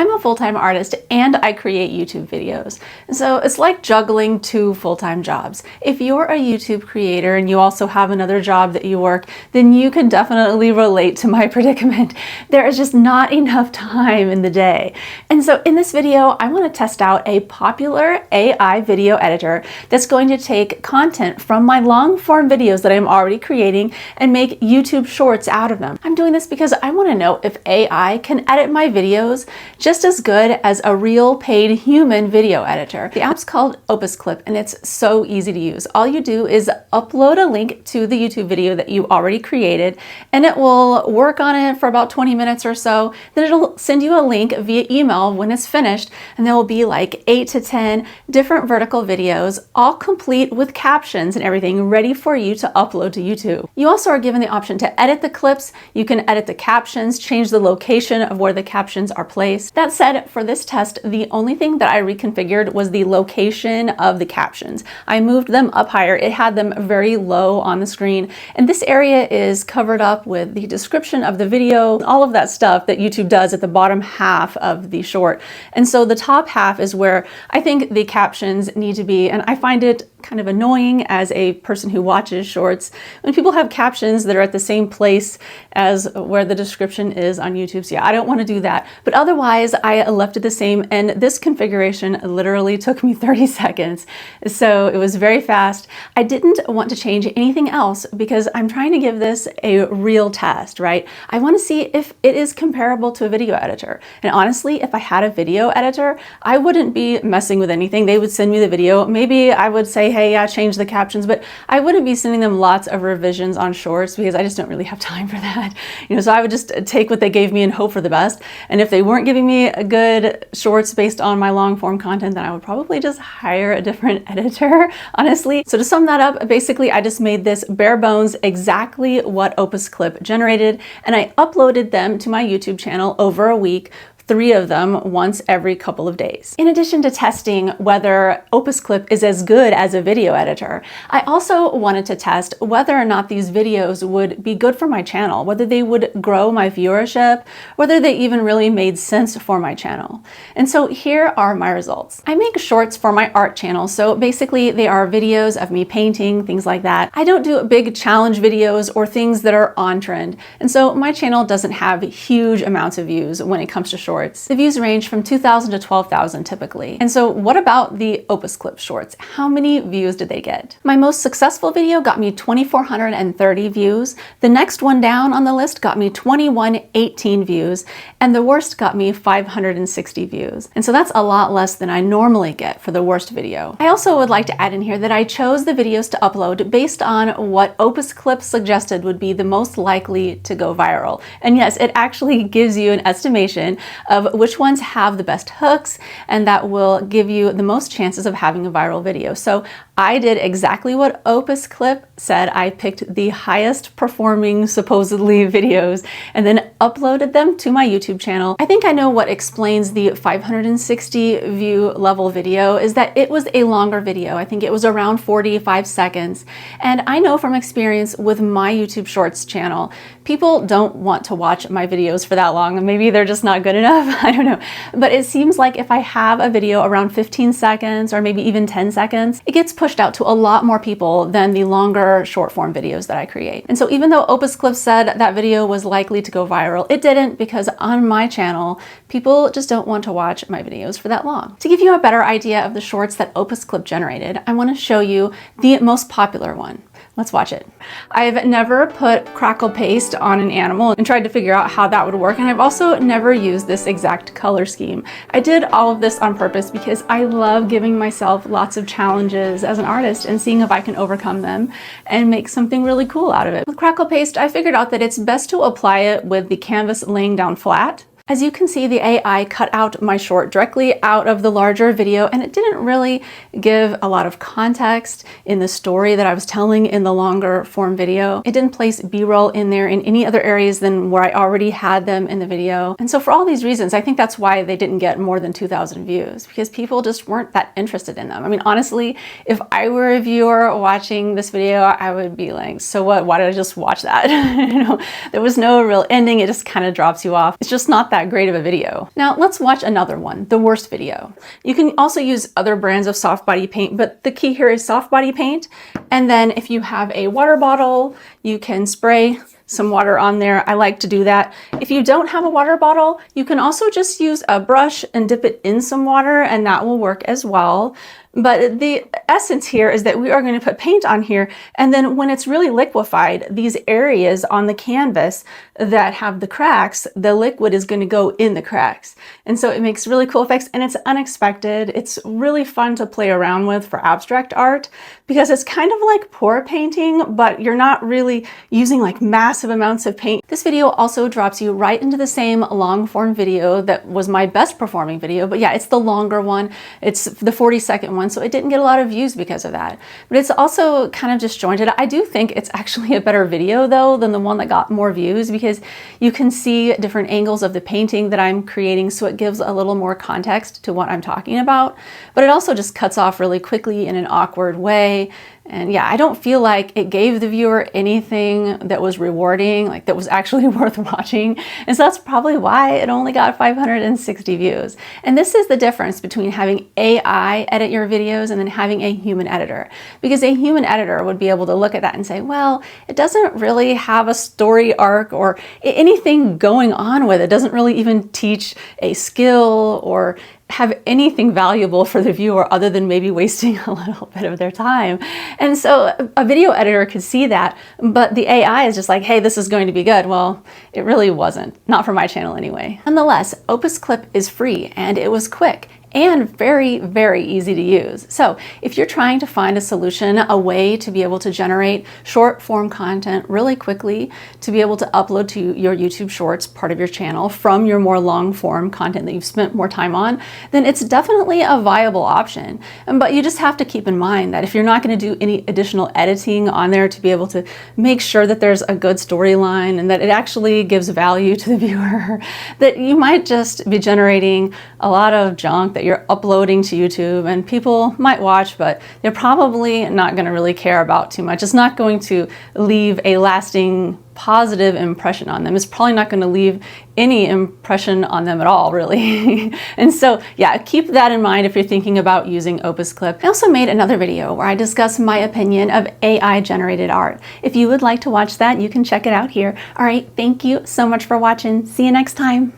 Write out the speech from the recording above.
I'm a full-time artist and I create YouTube videos. And so it's like juggling two full-time jobs. If you're a YouTube creator and you also have another job that you work, then you can definitely relate to my predicament. There is just not enough time in the day. And so in this video, I want to test out a popular AI video editor that's going to take content from my long-form videos that I'm already creating and make YouTube shorts out of them. I'm doing this because I want to know if AI can edit my videos just as good as a real paid human video editor. The app's called Opus Clip and it's so easy to use. All you do is upload a link to the YouTube video that you already created and it will work on it for about 20 minutes or so. Then it'll send you a link via email when it's finished, and there will be like 8 to 10 different vertical videos, all complete with captions and everything ready for you to upload to YouTube. You also are given the option to edit the clips. You can edit the captions, change the location of where the captions are placed. That said, for this test, the only thing that I reconfigured was the location of the captions. I moved them up higher. It had them very low on the screen, and this area is covered up with the description of the video, all of that stuff that YouTube does at the bottom half of the short. And so the top half is where I think the captions need to be, and I find it kind of annoying as a person who watches shorts when people have captions that are at the same place as where the description is on YouTube. So yeah, I don't want to do that. But otherwise, I left it the same, and this configuration literally took me 30 seconds. So it was very fast. I didn't want to change anything else because I'm trying to give this a real test, right? I want to see if it is comparable to a video editor. And honestly, if I had a video editor, I wouldn't be messing with anything. They would send me the video. Maybe I would say, hey, yeah, change the captions, but I wouldn't be sending them lots of revisions on shorts because I just don't really have time for that. So I would just take what they gave me and hope for the best. And if they weren't giving me good shorts based on my long form content, then I would probably just hire a different editor, honestly. So to sum that up, basically I just made this bare bones exactly what Opus Clip generated, and I uploaded them to my YouTube channel over a week, 3 of them once every couple of days. In addition to testing whether Opus Clip is as good as a video editor, I also wanted to test whether or not these videos would be good for my channel, whether they would grow my viewership, whether they even really made sense for my channel. And so here are my results. I make shorts for my art channel, so basically they are videos of me painting, things like that. I don't do big challenge videos or things that are on trend, and so my channel doesn't have huge amounts of views when it comes to shorts. The views range from 2,000 to 12,000 typically. And so what about the Opus Clip shorts? How many views did they get? My most successful video got me 2,430 views. The next one down on the list got me 2,118 views. And the worst got me 560 views. And so that's a lot less than I normally get for the worst video. I also would like to add in here that I chose the videos to upload based on what Opus Clip suggested would be the most likely to go viral. And yes, it actually gives you an estimation of which ones have the best hooks, and that will give you the most chances of having a viral video. So I did exactly what Opus Clip said. I picked the highest performing supposedly videos and then uploaded them to my YouTube channel. I think I know what explains the 560 view level video is that it was a longer video. I think it was around 45 seconds. And I know from experience with my YouTube Shorts channel, people don't want to watch my videos for that long. Maybe they're just not good enough. I don't know. But it seems like if I have a video around 15 seconds or maybe even 10 seconds, it gets pushed out to a lot more people than the longer short form videos that I create. And so even though Opus Clip said that video was likely to go viral, it didn't, because on my channel, people just don't want to watch my videos for that long. To give you a better idea of the shorts that Opus Clip generated, I want to show you the most popular one. Let's watch it. I've never put crackle paste on an animal and tried to figure out how that would work, and I've also never used this exact color scheme. I did all of this on purpose because I love giving myself lots of challenges as an artist and seeing if I can overcome them and make something really cool out of it. With crackle paste, I figured out that it's best to apply it with the canvas laying down flat. As you can see, the AI cut out my short directly out of the larger video, and it didn't really give a lot of context in the story that I was telling in the longer form video. It didn't place B-roll in there in any other areas than where I already had them in the video. And so for all these reasons, I think that's why they didn't get more than 2,000 views, because people just weren't that interested in them. I mean, honestly, if I were a viewer watching this video, I would be like, so what? Why did I just watch that? There was no real ending. It just kind of drops you off. It's just not that that great of a video. Now let's watch another one, the worst video. You can also use other brands of soft body paint, but the key here is soft body paint. And then if you have a water bottle, you can spray some water on there. I like to do that. If you don't have a water bottle, you can also just use a brush and dip it in some water, and that will work as well. But the essence here is that we are going to put paint on here, and then when it's really liquefied, these areas on the canvas that have the cracks, the liquid is going to go in the cracks. And so it makes really cool effects, and it's unexpected. It's really fun to play around with for abstract art because it's kind of like pour painting, but you're not really using like massive amounts of paint. This video also drops you right into the same long form video that was my best performing video, but yeah, it's the longer one. It's the 40-second one. So it didn't get a lot of views because of that. But it's also kind of disjointed. I do think it's actually a better video though than the one that got more views because you can see different angles of the painting that I'm creating, so it gives a little more context to what I'm talking about. But it also just cuts off really quickly in an awkward way. And yeah, I don't feel like it gave the viewer anything that was rewarding, like that was actually worth watching. And so that's probably why it only got 560 views. And this is the difference between having AI edit your videos and then having a human editor. Because a human editor would be able to look at that and say, well, it doesn't really have a story arc or anything going on with it. It doesn't really even teach a skill or have anything valuable for the viewer other than maybe wasting a little bit of their time. And so a video editor could see that, but the AI is just like, hey, this is going to be good. Well, it really wasn't, not for my channel anyway. Nonetheless, Opus Clip is free and it was quick and very, very easy to use. So if you're trying to find a solution, a way to be able to generate short form content really quickly, to be able to upload to your YouTube Shorts part of your channel from your more long form content that you've spent more time on, then it's definitely a viable option. But you just have to keep in mind that if you're not going to do any additional editing on there to be able to make sure that there's a good storyline and that it actually gives value to the viewer, that you might just be generating a lot of junk that you're uploading to YouTube, and people might watch, but they're probably not going to really care about too much. It's not going to leave a lasting positive impression on them. It's probably not going to leave any impression on them at all, really. And so yeah, keep that in mind if you're thinking about using Opus Clip. I also made another video where I discuss my opinion of AI generated art. If you would like to watch that, you can check it out here. All right, thank you so much for watching. See you next time.